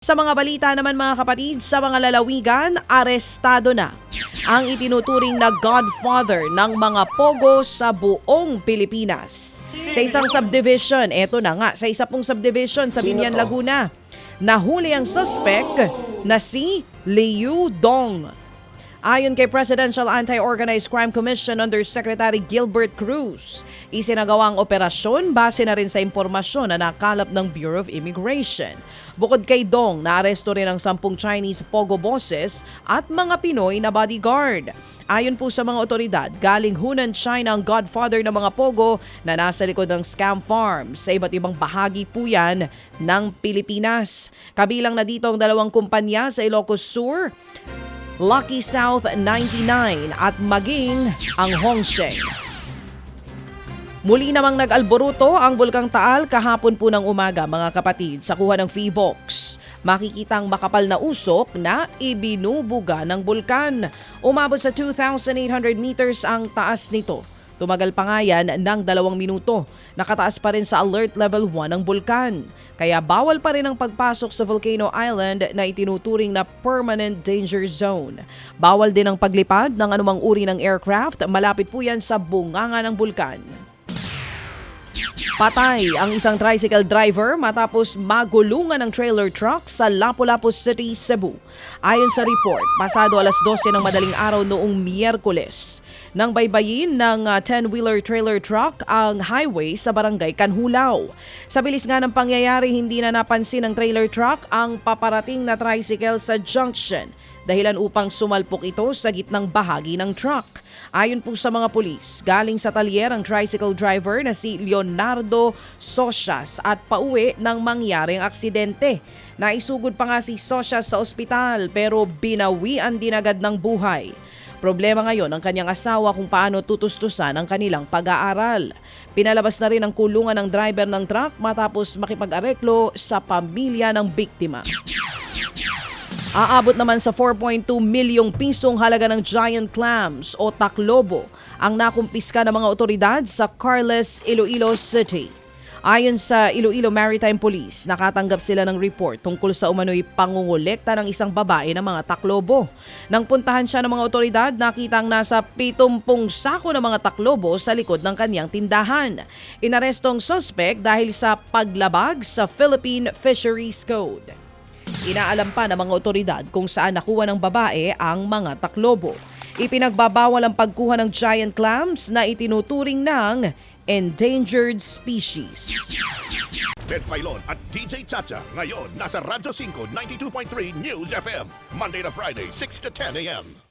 Sa mga balita naman mga kapatid, sa mga lalawigan, arestado na ang itinuturing na godfather ng mga pogo sa buong Pilipinas. Sa isang subdivision, eto na nga, sa isa pong subdivision sa Binian, Laguna, nahuli ang suspect na si Liu Dong. Ayon kay Presidential Anti-Organized Crime Commission Undersecretary Gilbert Cruz, isinagawang operasyon base na rin sa impormasyon na nakalap ng Bureau of Immigration. Bukod kay Dong, naaresto rin ang 10 Chinese pogo bosses at mga Pinoy na bodyguard. Ayon po sa mga otoridad, galing Hunan, China ang godfather ng mga pogo na nasa likod ng scam farm. Sa iba't ibang bahagi po yan ng Pilipinas. Kabilang na dito ang 2 kumpanya sa Ilocos Sur, Lucky South 99 at maging ang Hongsheng. Muli namang nag-alboruto ang Bulkang Taal kahapon po ng umaga mga kapatid sa kuha ng PHIVOLCS. Makikita ang makapal na usok na ibinubuga ng bulkan. Umabot sa 2,800 meters ang taas nito. Tumagal pa nga yan ng 2 minuto. Nakataas pa rin sa alert level 1 ang bulkan. Kaya bawal pa rin ang pagpasok sa Volcano Island na itinuturing na permanent danger zone. Bawal din ang paglipad ng anumang uri ng aircraft. Malapit po yan sa bunganga ng bulkan. Patay ang isang tricycle driver matapos magulungan ng trailer truck sa Lapu-Lapu City, Cebu. Ayon sa report, pasado alas 12 ng madaling araw noong Miyerkules, nang baybayin ng 10-wheeler trailer truck ang highway sa barangay Kanhulaw. Sa bilis nga ng pangyayari, hindi na napansin ng trailer truck ang paparating na tricycle sa junction, dahilan upang sumalpok ito sa gitnang bahagi ng truck. Ayon po sa mga pulis, galing sa talyer ang tricycle driver na si Leonardo Socias at pauwi nang mangyaring aksidente. Naisugod pa nga si Socias sa ospital pero binawian din agad ng buhay. Problema ngayon ang kanyang asawa kung paano tutustusan ang kanilang pag-aaral. Pinalabas na rin ang kulungan ng driver ng truck matapos makipag-areklo sa pamilya ng biktima. Aabot naman sa 4.2 milyong pisong halaga ng giant clams o taklobo ang nakumpiska ng mga otoridad sa Carles, Iloilo City. Ayon sa Iloilo Maritime Police, nakatanggap sila ng report tungkol sa umano'y pangungulekta ng isang babae ng mga taklobo. Nang puntahan siya ng mga otoridad, nakita ang nasa 70 sako ng mga taklobo sa likod ng kanyang tindahan. Inaresto ang suspect dahil sa paglabag sa Philippine Fisheries Code. Inaalam pa ng mga otoridad kung saan nakuha ng babae ang mga taklobo. Ipinagbabawal ang pagkuha ng giant clams na itinuturing ng endangered species. Ted Filon at DJ Chacha ngayon nasa Radyo 5 92.3 News FM Monday to Friday 6 to 10 a.m.